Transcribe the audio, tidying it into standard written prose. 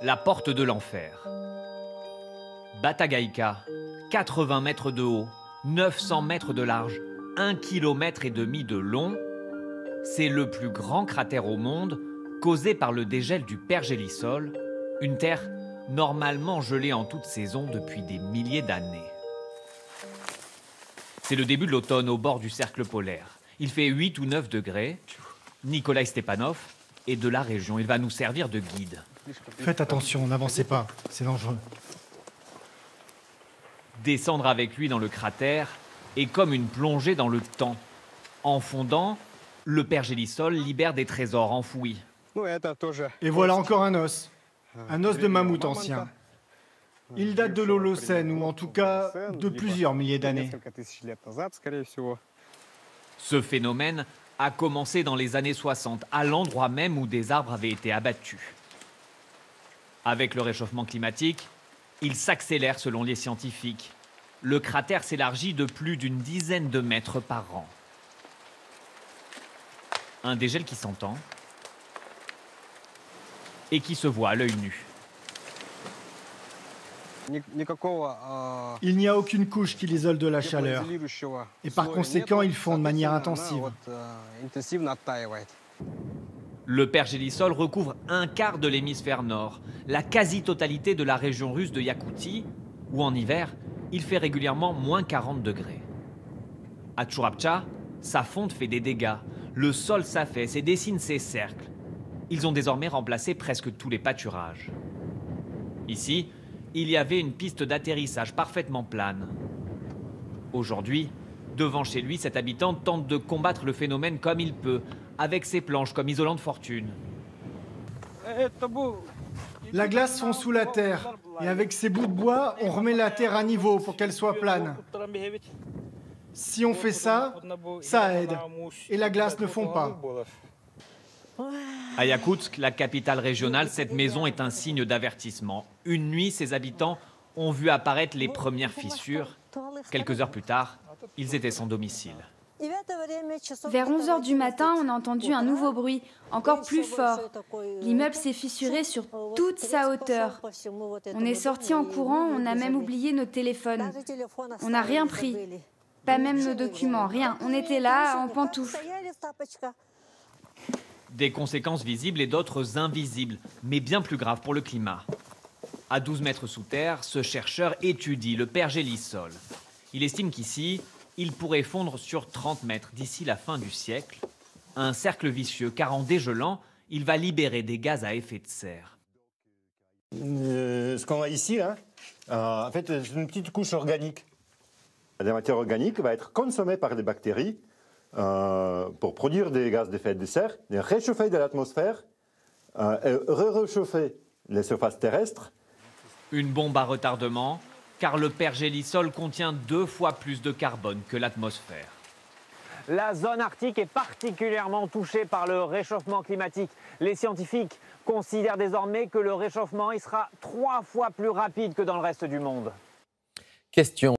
La porte de l'enfer. Batagaïka, 80 mètres de haut, 900 mètres de large, 1,5 km de long, c'est le plus grand cratère au monde causé par le dégel du pergélisol, une terre normalement gelée en toute saison depuis des milliers d'années. C'est le début de l'automne au bord du cercle polaire. Il fait 8 ou 9 degrés. Nikolai Stepanov est de la région. Il va nous servir de guide. Faites attention, n'avancez pas, c'est dangereux. Descendre avec lui dans le cratère est comme une plongée dans le temps. En fondant, le pergélisol libère des trésors enfouis. Et voilà encore un os de mammouth ancien. Il date de l'Holocène, ou en tout cas de plusieurs milliers d'années. Ce phénomène a commencé dans les années 60, à l'endroit même où des arbres avaient été abattus. Avec le réchauffement climatique, il s'accélère selon les scientifiques. Le cratère s'élargit de plus d'une dizaine de mètres par an. Un dégel qui s'entend et qui se voit à l'œil nu. Il n'y a aucune couche qui l'isole de la chaleur. Et par conséquent, ils fond de manière intensive. Le pergélisol recouvre un quart de l'hémisphère nord, la quasi-totalité de la région russe de Yakoutie, où en hiver, il fait régulièrement moins 40 degrés. À Tchourapcha, sa fonte fait des dégâts. Le sol s'affaisse et dessine ses cercles. Ils ont désormais remplacé presque tous les pâturages. Ici, il y avait une piste d'atterrissage parfaitement plane. Aujourd'hui, devant chez lui, cet habitant tente de combattre le phénomène comme il peut, avec ses planches comme isolant de fortune. La glace fond sous la terre, et avec ces bouts de bois, on remet la terre à niveau pour qu'elle soit plane. Si on fait ça, ça aide, et la glace ne fond pas. À Yakoutsk, la capitale régionale, cette maison est un signe d'avertissement. Une nuit, ses habitants ont vu apparaître les premières fissures. Quelques heures plus tard, ils étaient sans domicile. Vers 11 h du matin, on a entendu un nouveau bruit, encore plus fort. L'immeuble s'est fissuré sur toute sa hauteur. On est sortis en courant, on a même oublié nos téléphones. On n'a rien pris, pas même nos documents, rien. On était là, en pantoufles. Des conséquences visibles et d'autres invisibles, mais bien plus graves pour le climat. À 12 mètres sous terre, ce chercheur étudie le pergélisol. Il estime qu'ici, il pourrait fondre sur 30 mètres d'ici la fin du siècle. Un cercle vicieux, car en dégelant, il va libérer des gaz à effet de serre. Ce qu'on a ici, là, en fait, c'est une petite couche organique. La matière organique va être consommée par des bactéries pour produire des gaz d'effet de serre, réchauffer de l'atmosphère, réchauffer les surfaces terrestres. Une bombe à retardement, car le pergélisol contient 2 fois plus de carbone que l'atmosphère. La zone arctique est particulièrement touchée par le réchauffement climatique. Les scientifiques considèrent désormais que le réchauffement il sera 3 fois plus rapide que dans le reste du monde. Question.